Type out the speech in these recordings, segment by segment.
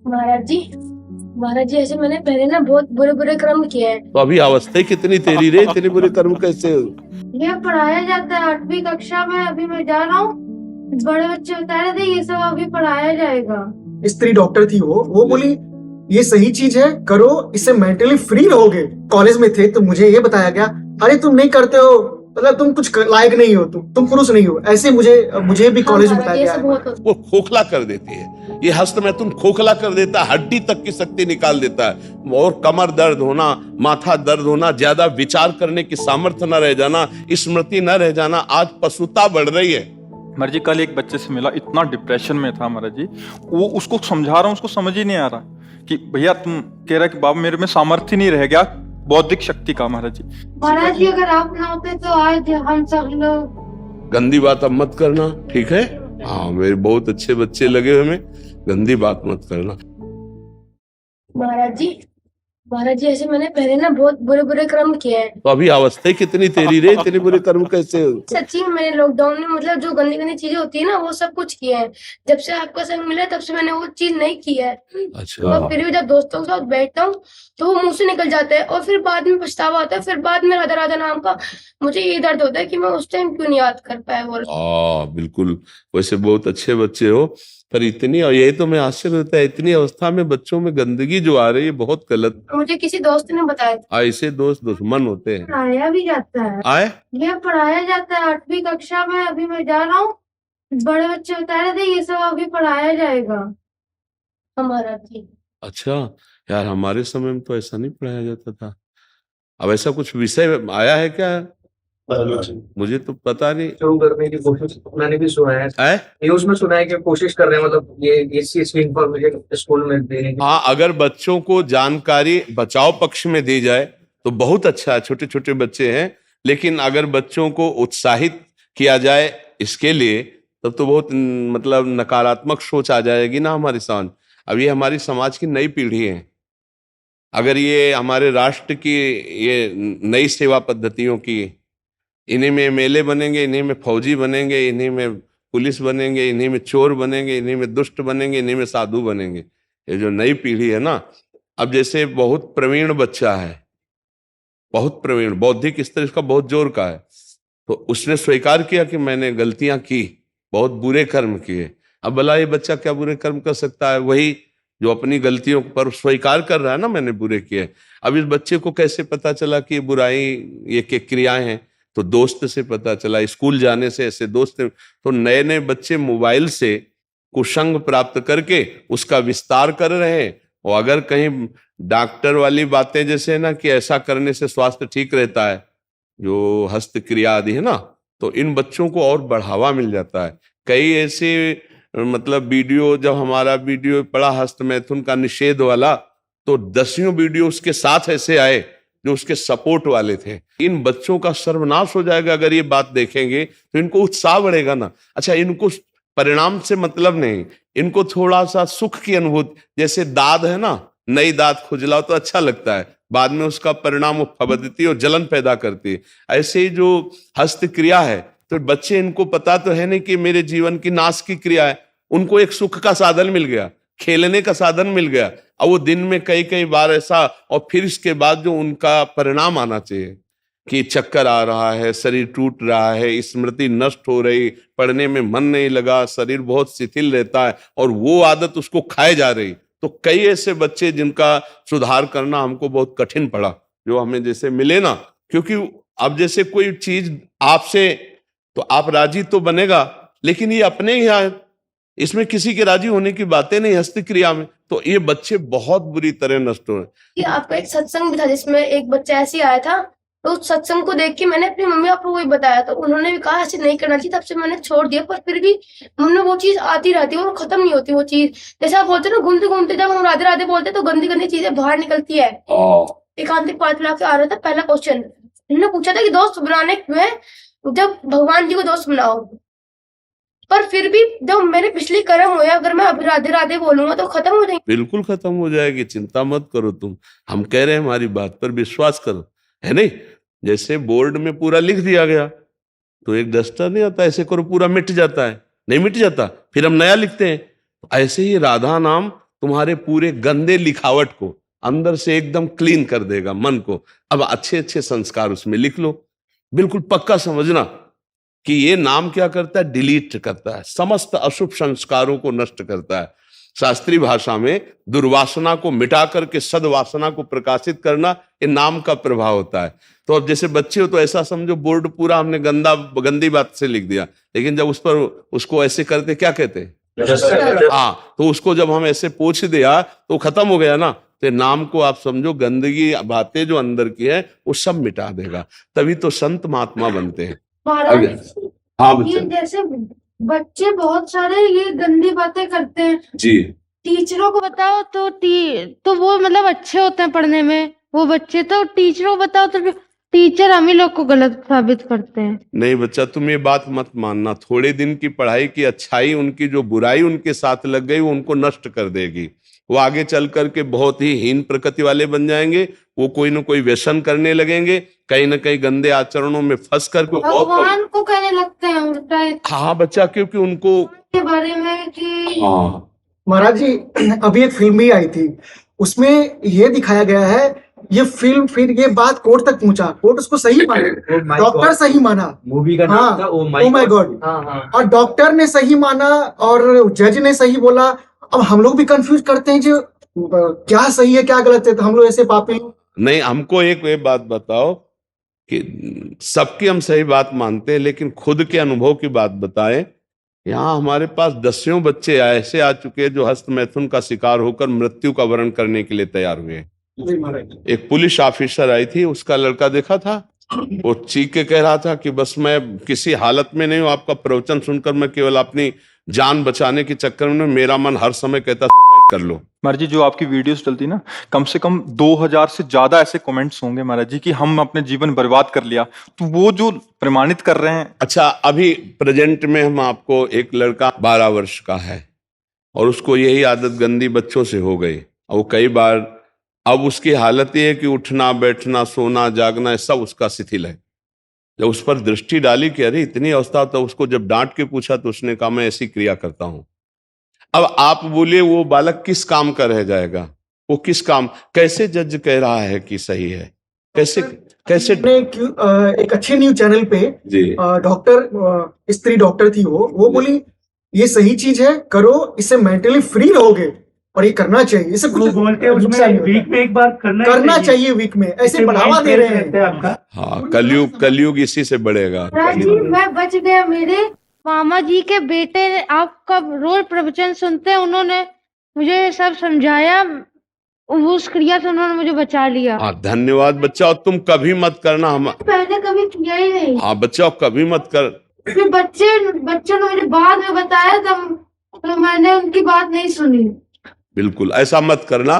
महाराज जी ऐसे मैंने पहले ना बहुत बुरे बुरे कर्म किए हैं। तो अभी अवस्था कितनी तेरी रे, इतने बुरे कर्म कैसे? ये पढ़ाया जाता है 8वीं कक्षा में, अभी मैं जा रहा हूँ। बड़े बच्चे बता रहे थे ये सब अभी पढ़ाया जाएगा। स्त्री डॉक्टर थी, वो बोली ये सही चीज है, करो, इससे मेंटली फ्री रहोगे। कॉलेज में थे तो मुझे ये बताया गया, अरे तुम नहीं करते हो मतलब तुम कुछ लायक नहीं हो, तुम पुरुष नहीं हो। ऐसे मुझे भी कॉलेज में बताया गया। वो खोखला कर देती है, ये हस्त में तुम खोखला कर देता है, हड्डी तक की शक्ति निकाल देता है, और कमर दर्द होना, माथा दर्द होना, ज्यादा विचार करने की सामर्थ्य न रह जाना, स्मृति न रह जाना, आज पशुता बढ़ रही है। महाराज जी कल एक बच्चे से मिला, इतना डिप्रेशन में था महाराज जी, वो उसको समझा रहा हूँ, उसको समझ ही नहीं आ रहा कि भैया तुम कह रहा कि बाबा मेरे में सामर्थ्य नहीं रह गया बौद्धिक शक्ति का। महाराज जी अगर आप ना होते तो आज हम सब लोग। गंदी बात अब मत करना, ठीक है? हाँ, मेरे बहुत अच्छे बच्चे लगे हमें, गंदी बात मत करना। महाराज जी ऐसे मैंने पहले ना बहुत बुरे बुरे कर्म किए हैं। तो अभी अवस्था कितनी तेरी रे, इतने बुरे कर्म कैसे? सच्ची में मैंने लॉकडाउन में मतलब जो गंदी गंदी चीजें होती है ना वो सब कुछ किए हैं। जब से आपका संग मिला तब से मैंने वो चीज नहीं की है। अच्छा। और फिर भी जब दोस्तों के साथ बैठता हूँ तो वो मुंह से निकल जाता है और फिर बाद में पछतावा आता है। फिर बाद में राधा राधा नाम का मुझे ये दर्द होता है कि मैं उस टाइम क्यों नहीं याद कर पाया वो। बिल्कुल, वैसे बहुत अच्छे बच्चे हो, पर इतनी, और यही तो मैं आश्चर्य होता है, इतनी अवस्था में बच्चों में गंदगी जो आ रही है, बहुत गलत। मुझे किसी दोस्त ने बताया था। ऐसे दोस्त दुश्मन होते हैं। पढ़ाया भी जाता है। ये पढ़ाया जाता है 8वीं कक्षा में, अभी मैं जा रहा हूँ। बड़े बच्चे बता रहे थे ये सब अभी पढ़ाया जाएगा हमारा थी। अच्छा यार, हमारे समय में तो ऐसा नहीं पढ़ाया जाता था। अब ऐसा कुछ विषय आया है क्या? मुझे तो पता नहीं। शुरू करने की कोशिश मैंने भी सुना है, न्यूज में सुना है कि कोशिश कर रहे हैं, मतलब ये इस चीज की इंफॉर्मेशन स्कूल में देने की। हाँ, अगर बच्चों को जानकारी बचाव पक्ष में दी जाए तो बहुत अच्छा है, छोटे छोटे बच्चे हैं, लेकिन अगर बच्चों को उत्साहित किया जाए इसके लिए, तब तो बहुत मतलब नकारात्मक सोच आ जाएगी ना हमारे समाज। अब ये हमारी समाज की नई पीढ़ी है, अगर ये हमारे राष्ट्र की ये नई सेवा पद्धतियों की, इन्हीं में एमएलए बनेंगे, इन्हीं में फौजी बनेंगे, इन्हीं में पुलिस बनेंगे, इन्हीं में चोर बनेंगे, इन्हीं में दुष्ट बनेंगे, इन्हीं में साधु बनेंगे, ये जो नई पीढ़ी है ना। अब जैसे बहुत प्रवीण बच्चा है, बहुत प्रवीण, बौद्धिक स्तर इसका बहुत जोर का है, तो उसने स्वीकार किया कि मैंने गलतियां की, बहुत बुरे कर्म किए। अब भला ये बच्चा क्या बुरे कर्म कर सकता है? वही जो अपनी गलतियों पर स्वीकार कर रहा है ना, मैंने बुरे किए। अब इस बच्चे को कैसे पता चला कि ये बुराई, ये क्या क्रियाएं हैं? तो दोस्त से पता चला, स्कूल जाने से ऐसे दोस्त। तो नए नए बच्चे मोबाइल से कुसंग प्राप्त करके उसका विस्तार कर रहे हैं। और अगर कहीं डॉक्टर वाली बातें जैसे ना कि ऐसा करने से स्वास्थ्य ठीक रहता है, जो हस्त क्रिया आदि है ना, तो इन बच्चों को और बढ़ावा मिल जाता है। कई ऐसे मतलब वीडियो, जब हमारा वीडियो पड़ा हस्त मैथुन का निषेध वाला, तो 10 वीडियो उसके साथ ऐसे आए जो उसके सपोर्ट वाले थे। इन बच्चों का सर्वनाश हो जाएगा अगर ये बात देखेंगे, तो इनको उत्साह बढ़ेगा ना। अच्छा, इनको परिणाम से मतलब नहीं, इनको थोड़ा सा सुख की अनुभूति, जैसे दाद है ना, नई दाद खुजलाओ तो अच्छा लगता है, बाद में उसका परिणाम वो फबदती और जलन पैदा करती है। ऐसे ही जो हस्त क्रिया है, तो बच्चे, इनको पता तो है नहीं कि मेरे जीवन की नाश की क्रिया है, उनको एक सुख का साधन मिल गया, खेलने का साधन मिल गया। और वो दिन में कई कई बार ऐसा, और फिर इसके बाद जो उनका परिणाम आना चाहिए कि चक्कर आ रहा है, शरीर टूट रहा है, स्मृति नष्ट हो रही, पढ़ने में मन नहीं लगा, शरीर बहुत शिथिल रहता है, और वो आदत उसको खाए जा रही। तो कई ऐसे बच्चे जिनका सुधार करना हमको बहुत कठिन पड़ा, जो हमें जैसे मिले ना। क्योंकि अब जैसे कोई चीज आपसे, तो आप राजी तो बनेगा, लेकिन ये अपने ही यहाँ, इसमें किसी के राजी होने की बातें नहीं हस्त क्रिया में। तो ये बच्चे बहुत बुरी तरह नष्ट हो रहे। आपका एक सत्संग भी था जिसमें एक बच्चा ऐसे ही आया था, तो उस सत्संग को देख के मैंने अपनी मम्मी पापा को भी बताया, तो उन्होंने भी कहा ऐसे नहीं करना चाहिए। तब से मैंने छोड़ दिया, पर फिर भी मन में वो चीज आती रहती है और खत्म नहीं होती वो चीज। जैसे आप बोलते ना, घूमते घूमते जब हम राधे राधे बोलते तो गंदी गंदी चीजें बाहर निकलती है। एकांतिक पाठ ला के आ रहा था, पहला क्वेश्चन उन्होंने पूछा था कि दोस्त बनाने क्यों है, जब भगवान जी को दोस्त बनाओ। पर फिर भी जब मेरे पिछली कर्म हुए, अगर मैं अब राधे राधे बोलूंगा तो खत्म हो जाएंगे। बिल्कुल खत्म हो जाएगी, चिंता मत करो तुम, हम कह रहे हैं हमारी बात पर विश्वास करो, है नहीं? जैसे बोर्ड में पूरा लिख दिया गया, तो एक डस्टर नहीं आता, ऐसे करो पूरा मिट जाता है, नहीं मिट जाता, फिर हम नया लिखते हैं। ऐसे ही राधा नाम तुम्हारे पूरे गंदे लिखावट को अंदर से एकदम क्लीन कर देगा मन को। अब अच्छे अच्छे संस्कार उसमें लिख लो, बिल्कुल पक्का समझना कि ये नाम क्या करता है, डिलीट करता है, समस्त अशुभ संस्कारों को नष्ट करता है। शास्त्रीय भाषा में दुर्वासना को मिटा करके सद्वासना को प्रकाशित करना ये नाम का प्रभाव होता है। तो अब जैसे बच्चे हो तो ऐसा समझो बोर्ड पूरा हमने गंदी बात से लिख दिया, लेकिन जब उस पर उसको ऐसे करते क्या कहते हैं, हाँ, तो उसको जब हम ऐसे पोंछ दिया तो खत्म हो गया ना। तो नाम को आप समझो गंदगी बातें जो अंदर की है वो सब मिटा देगा, तभी तो संत महात्मा बनते हैं। महाराज हाँ ये जैसे बच्चे बहुत सारे ये गंदी बातें करते हैं, जी, टीचरों को बताओ तो वो मतलब अच्छे होते हैं पढ़ने में वो बच्चे, तो टीचरों को बताओ तो टीचर हम ही लोग को गलत साबित करते हैं। नहीं बच्चा, तुम ये बात मत मानना, थोड़े दिन की पढ़ाई की अच्छाई उनकी जो बुराई उनके साथ लग गई वो उनको नष्ट कर देगी। वो आगे चल करके बहुत ही हीन प्रकृति वाले बन जाएंगे, वो कोई न कोई व्यसन करने लगेंगे, कहीं न कहीं गंदे आचरणों में फंस करके भगवान को कहने लगते हैं उल्टा हाँ बच्चा, क्योंकि उनको के बारे में कि हाँ महाराज जी अभी एक फिल्म भी आई थी, उसमें ये दिखाया गया है, ये फिल्म फिर ये बात कोर्ट तक पहुंचा, कोर्ट उसको सही माना, डॉक्टर सही माना, मूवी का नाम था ओ माय गॉड, हाँ। और डॉक्टर ने सही माना और जज ने सही बोला। अब हम लोग भी कंफ्यूज करते हैं जो क्या सही है क्या गलत है, तो हम लोग ऐसे पापी। नहीं, हमको एक बात बताओ कि सबकी हम सही बात मानते हैं, लेकिन खुद के अनुभव की बात बताएं। यहाँ हमारे पास दसियों बच्चे ऐसे आ चुके हैं जो हस्त मैथुन का शिकार होकर मृत्यु का वरण करने के लिए तैयार हुए हैं। एक पुलिस ऑफिसर आई थी, उसका लड़का देखा था, वो चीख के कह रहा था कि बस मैं किसी हालत में नहीं हूं, आपका प्रवचन सुनकर मैं केवल अपनी जान बचाने के चक्कर में, मेरा मन हर समय कहता सुसाइड कर लो। महाराज जी जो आपकी वीडियोस चलती ना, कम से कम 2000 से ज्यादा ऐसे कमेंट्स होंगे महाराज जी कि हम अपने जीवन बर्बाद कर लिया, तो वो जो प्रमाणित कर रहे हैं। अच्छा, अभी प्रेजेंट में हम आपको एक लड़का 12 वर्ष का है और उसको यही आदत गंदी बच्चों से हो गई, और वो कई बार अब उसकी हालत ये है कि उठना बैठना सोना जागना सब उसका शिथिल है। जब उस पर दृष्टि डाली कि अरे इतनी अवस्था, तो उसको जब डांट के पूछा तो उसने कहा मैं ऐसी क्रिया करता हूं। अब आप बोलिए वो बालक किस काम का रह जाएगा, वो किस काम, कैसे जज कह रहा है कि सही है, कैसे कैसे एक अच्छे न्यूज चैनल पे जी डॉक्टर स्त्री डॉक्टर थी, वो बोली ये सही चीज है, करो, इससे मेंटली फ्री रहोगे और ये करना चाहिए। इसे कुछ बोलते हैं उसमें वीक में एक बार करना चाहिए वीक में, ऐसे बढ़ावा दे रहे हैं आपका। हाँ, कलयुग इसी से बढ़ेगा। राजी मैं बच गया, मेरे मामा जी के बेटे ने आपका रोज प्रवचन सुनते हैं, उन्होंने मुझे सब समझाया, उस क्रिया से उन्होंने मुझे बचा लिया। हाँ धन्यवाद बच्चा, और तुम कभी मत करना, हम पहले कभी किया ही नहीं। हाँ बच्चा कभी मत कर। फिर बच्चों ने मुझे बाद में बताया, तो मैंने उनकी बात नहीं सुनी। बिल्कुल ऐसा मत करना,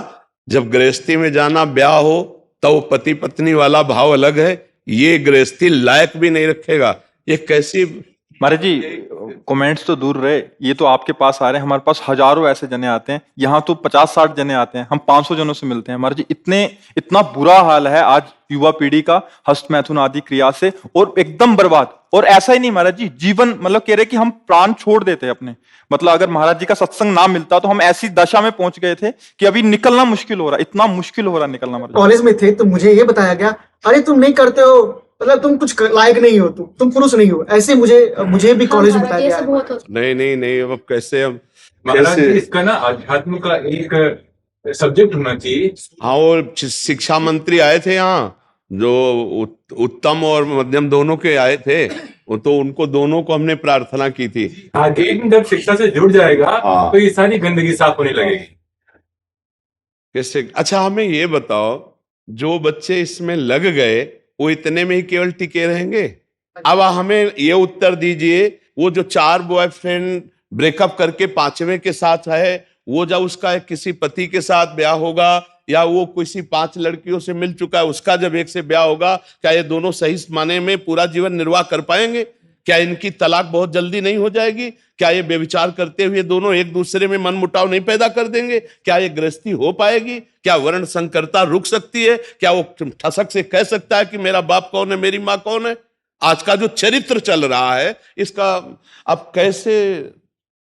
जब गृहस्थी में जाना ब्याह हो तो पति पत्नी वाला भाव अलग है, ये गृहस्थी लायक भी नहीं रखेगा। ये कैसी महाराज जी कमेंट्स तो दूर रहे, ये तो आपके पास आ रहे हैं, हमारे पास हजारों ऐसे जने आते हैं, यहाँ तो 50-60 जने आते हैं, हम 500 जनों से मिलते हैं। महाराज जी इतना बुरा हाल है आज युवा पीढ़ी का हस्त मैथुन आदि क्रिया से, और एकदम बर्बाद। और ऐसा ही नहीं महाराज जी, जीवन मतलब कह रहे कि हम प्राण छोड़ देते हैं अपने, मतलब अगर महाराज जी का सत्संग ना मिलता तो हम ऐसी दशा में पहुंच गए थे कि अभी निकलना मुश्किल हो रहा, इतना मुश्किल हो रहा निकलना। महाराज कॉलेज में थे तो मुझे ये बताया गया, अरे तुम नहीं करते हो, मतलब तुम कुछ लायक नहीं हो, तुम पुरुष नहीं हो, ऐसे मुझे भी कॉलेज में बताया गया। नहीं, अब कैसे हम महाराज जी इसका ना अध्यात्म का एक सब्जेक्ट होना चाहिए। हाँ, वो शिक्षा मंत्री आए थे यहाँ, जो उत्तम और मध्यम दोनों के आए थे, तो उनको दोनों को हमने प्रार्थना की थी। आगे जब शिक्षा से जुड़ जाएगा हाँ। तो ये सारी गंदगी साफ होने लगेगी। कैसे? अच्छा हमें ये बताओ, जो बच्चे इसमें लग गए वो इतने में ही केवल टिके रहेंगे? अब हमें ये उत्तर दीजिए, वो जो 4 बॉयफ्रेंड ब्रेकअप करके 5वें के साथ है, वो जब उसका किसी पति के साथ ब्याह होगा, या वो किसी 5 लड़कियों से मिल चुका है उसका जब एक से ब्याह होगा, क्या ये दोनों सही माने में पूरा जीवन निर्वाह कर पाएंगे? क्या इनकी तलाक बहुत जल्दी नहीं हो जाएगी? क्या ये व्यभिचार करते हुए दोनों एक दूसरे में मन मुटाव नहीं पैदा कर देंगे? क्या ये गृहस्थी हो पाएगी? क्या वर्ण संकरता रुक सकती है? क्या वो ठसक से कह सकता है कि मेरा बाप कौन है, मेरी माँ कौन है? आज का जो चरित्र चल रहा है इसका अब कैसे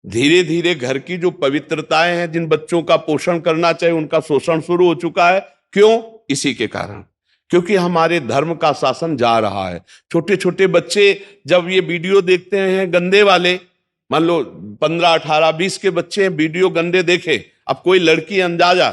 धीरे धीरे घर की जो पवित्रताएं हैं, जिन बच्चों का पोषण करना चाहिए, उनका शोषण शुरू हो चुका है। क्यों? इसी के कारण, क्योंकि हमारे धर्म का शासन जा रहा है। छोटे छोटे बच्चे जब ये वीडियो देखते हैं गंदे वाले, मान लो 15, 18, 20 के बच्चे हैं, वीडियो गंदे देखे, अब कोई लड़की अंदाजा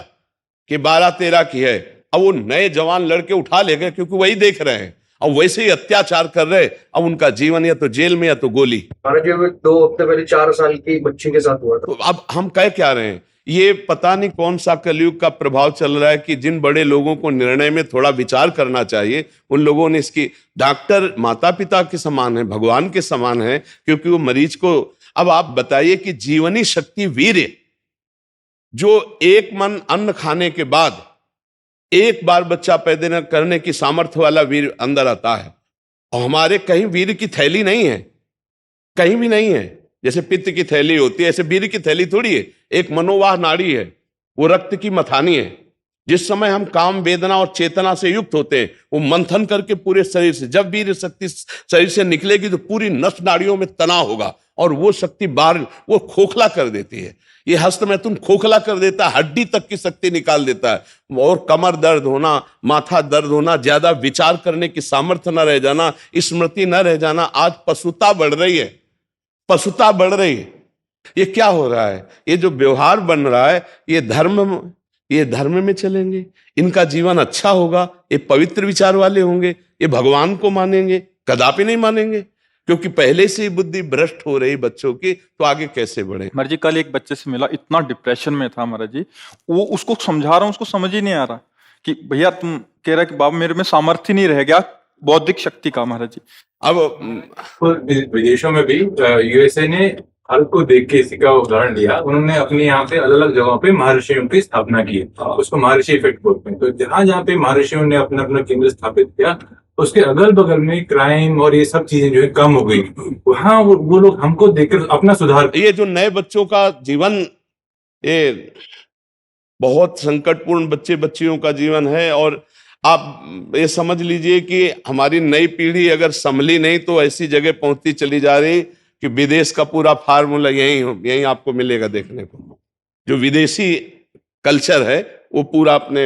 कि 12, 13 की है, अब वो नए जवान लड़के उठा ले गए क्योंकि वही देख रहे हैं, अब वैसे ही अत्याचार कर रहे, अब उनका जीवन या तो जेल में या तो गोली। महाराज जी, अभी 2 हफ्ते पहले 4 साल की बच्ची के साथ हुआ था। तो अब हम कह क्या रहे हैं, ये पता नहीं कौन सा कलयुग का प्रभाव चल रहा है कि जिन बड़े लोगों को निर्णय में थोड़ा विचार करना चाहिए, उन लोगों ने इसकी, डॉक्टर माता पिता के समान है, भगवान के समान है, क्योंकि वो मरीज को, अब आप बताइए कि जीवनी शक्ति वीर्य, जो एक मन अन्न खाने के बाद एक बार बच्चा पैदा करने की सामर्थ्य वाला वीर अंदर आता है, और हमारे कहीं वीर की थैली नहीं है, कहीं भी नहीं है। जैसे पित्त की थैली होती है, ऐसे वीर की थैली थोड़ी है, एक मनोवाह नाड़ी है, वो रक्त की मथानी है। जिस समय हम काम वेदना और चेतना से युक्त होते हैं, वो मंथन करके पूरे शरीर से, जब वीर शक्ति शरीर से निकलेगी तो पूरी नस नाड़ियों में तनाव होगा, और वो शक्ति बाहर, वो खोखला कर देती है। ये हस्त में तुम खोखला कर देता है, हड्डी तक की शक्ति निकाल देता है, और कमर दर्द होना, माथा दर्द होना, ज्यादा विचार करने की सामर्थ्य न रह जाना, स्मृति न रह जाना। आज पशुता बढ़ रही है, पशुता बढ़ रही है। ये क्या हो रहा है? ये जो व्यवहार बन रहा है, ये धर्म में चलेंगे, इनका जीवन अच्छा होगा, ये पवित्र विचार वाले होंगे, ये भगवान को मानेंगे? कदापि नहीं मानेंगे, क्योंकि पहले से ही बुद्धि भ्रष्ट हो रही बच्चों की, तो आगे कैसे बढ़े। महाराज जी, कल एक बच्चे से मिला, इतना डिप्रेशन में था महाराज जी, वो उसको समझा रहा हूँ, उसको समझ ही नहीं आ रहा कि भैया तुम कह रहा कि बाबा मेरे में सामर्थ्य नहीं रह गया बौद्धिक शक्ति का। महाराज जी, अब विदेशों में भी यूएसए ने भारत को देख के इसी का उदाहरण लिया। उन्होंने अपने यहाँ पे अलग अलग जगहों पे महर्षियों की स्थापना की, उसको महर्षि इफेक्ट बोलते हैं। तो जहां जहाँ पे महर्षियों ने अपना अपना केंद्र स्थापित किया, उसके अगल बगल में क्राइम और ये सब चीजें जो है कम हो गई। वहां वो लोग हमको देखकर अपना सुधार। ये जो नए बच्चों का जीवन, ये बहुत संकटपूर्ण बच्चे बच्चियों का जीवन है, और आप ये समझ लीजिए कि हमारी नई पीढ़ी अगर संभली नहीं तो ऐसी जगह पहुंचती चली जा रही कि विदेश का पूरा फार्मूला यही आपको मिलेगा देखने को। जो विदेशी कल्चर है वो पूरा अपने,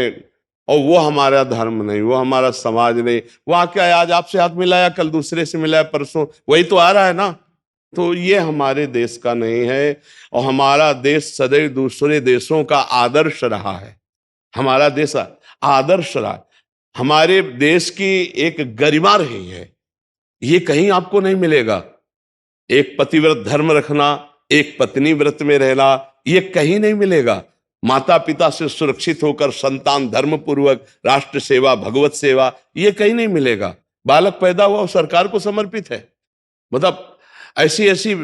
और वो हमारा धर्म नहीं, वो हमारा समाज नहीं। वहाँ क्या है, आज आपसे हाथ मिलाया, कल दूसरे से मिलाया, परसों वही तो आ रहा है ना। तो ये हमारे देश का नहीं है, और हमारा देश सदैव दूसरे देशों का आदर्श रहा है। हमारा देश आदर्श रहा, हमारे देश की एक गरिमा रही है, ये कहीं आपको नहीं मिलेगा। एक पतिव्रत धर्म रखना, एक पत्नी व्रत में रहना, ये कहीं नहीं मिलेगा। माता पिता से सुरक्षित होकर संतान धर्म पूर्वक राष्ट्र सेवा, भगवत सेवा, ये कहीं नहीं मिलेगा। बालक पैदा हुआ और सरकार को समर्पित है। मतलब ऐसी ऐसी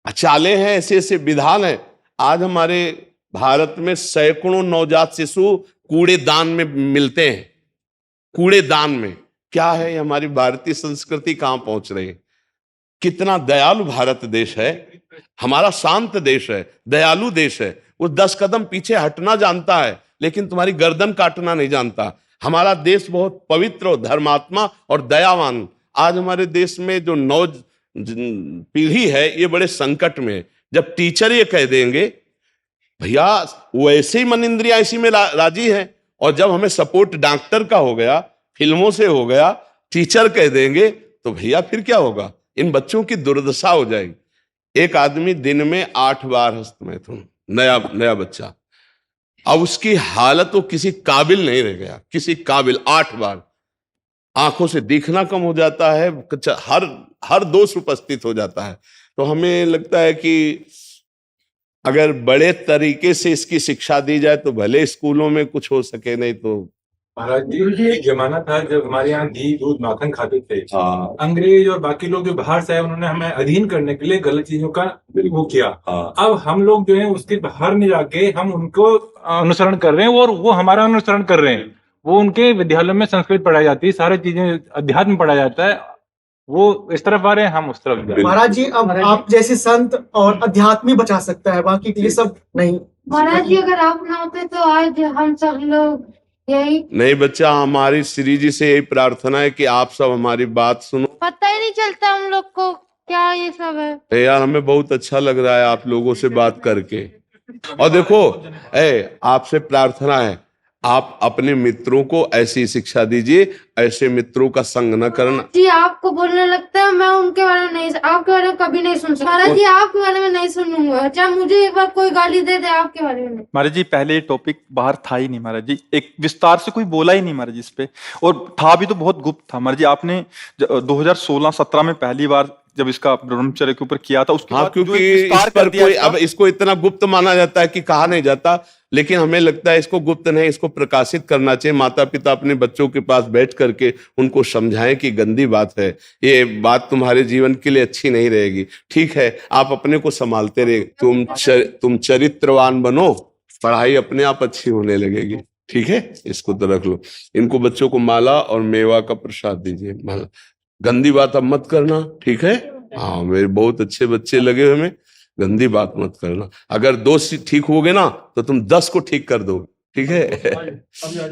चालें हैं, ऐसे ऐसे विधान है। आज हमारे भारत में सैकड़ों नवजात शिशु कूड़ेदान में मिलते हैं। कूड़ेदान में क्या है, ये हमारी भारतीय संस्कृति कहां पहुंच रही है। कितना दयालु भारत देश है, हमारा शांत देश है, दयालु देश है। वो 10 कदम पीछे हटना जानता है, लेकिन तुम्हारी गर्दन काटना नहीं जानता। हमारा देश बहुत पवित्र और धर्मात्मा और दयावान। आज हमारे देश में जो नौ पीढ़ी है, ये बड़े संकट में है। जब टीचर ये कह देंगे भैया वैसे ही मन इंद्रिया इसी में राजी है, और जब हमें सपोर्ट डॉक्टर का हो गया, फिल्मों से हो गया, टीचर कह देंगे, तो भैया फिर क्या होगा? इन बच्चों की दुर्दशा हो जाएगी। एक आदमी दिन में 8 बार हस्तमैथुन, नया बच्चा, अब उसकी हालत तो किसी काबिल नहीं रह गया, किसी काबिल। 8 बार आंखों से दिखना कम हो जाता है, हर दोष उपस्थित हो जाता है। तो हमें लगता है कि अगर बड़े तरीके से इसकी शिक्षा दी जाए तो भले स्कूलों में कुछ हो सके, नहीं तो। महाराज जी, एक जमाना था जब हमारे यहाँ घी दूध माखन खाते थे। अंग्रेज और बाकी लोग जो बाहर से आए, उन्होंने हमें अधीन करने के लिए गलत चीजों का वो किया। अब हम लोग जो है उसके बाहर में जाके हम उनको अनुसरण कर रहे हैं, और वो हमारा अनुसरण कर रहे हैं। वो उनके विद्यालयों में संस्कृत पढ़ाई जाती है, सारी चीजें अध्यात्म पढ़ाया जाता है। वो इस तरफ आ रहे हैं, हम उस तरफ जा रहे हैं। महाराज जी, अब आप जैसे संत और अध्यात्म ही बचा सकता है, बाकी ये सब नहीं। महाराज जी, अगर आप ना होते तो आज हम सब लोग यही नहीं बच्चा, हमारी श्री जी से यही प्रार्थना है कि आप सब हमारी बात सुनो। पता ही नहीं चलता हम लोग को क्या ये सब है? यार हमें बहुत अच्छा लग रहा है आप लोगों से बात करके। और देखो आपसे प्रार्थना है, आप अपने मित्रों को ऐसी शिक्षा दीजिए, ऐसे मित्रों का संग न करना। जी आपको बोलने लगता है, मैं उनके बारे में नहीं, आपके बारे में कभी नहीं सुन सकता। महाराज जी आपके बारे में नहीं सुनूंगा, चाहे मुझे एक बार कोई गाली दे दे, आपके बारे में नहीं। महाराज जी पहले ये टॉपिक बाहर था ही नहीं महाराज जी, एक विस्तार से कोई बोला ही नहीं महाराज जी इस पे, और था भी तो बहुत गुप्त था महाराज जी। आपने 2016-17 में पहली बार जब इसका ब्रह्मचर्य के ऊपर किया था, उसके हाँ, बाद जो क्योंकि एक विस्तार इस पर कर दिया कोई इसका- अब इसको इतना गुप्त माना जाता है कि कहा नहीं जाता, लेकिन हमें लगता है इसको गुप्त नहीं, इसको प्रकाशित करना चाहिए। माता पिता अपने बच्चों के पास बैठ करके उनको समझाएं कि गंदी बात है, ये बात तुम्हारे जीवन के लिए अच्छी नहीं रहेगी। ठीक है, आप अपने को संभालते रहे, तुम चरित्रवान बनो, पढ़ाई अपने आप अच्छी होने लगेगी। ठीक है, इसको तो रख लो। इनको बच्चों को माला और मेवा का प्रसाद दीजिए। माला, गंदी बात अब मत करना, ठीक है? हाँ, मेरे बहुत अच्छे बच्चे लगे हमें, गंदी बात मत करना। अगर 2 ठीक हो गए ना तो तुम 10 को ठीक कर दो, ठीक है?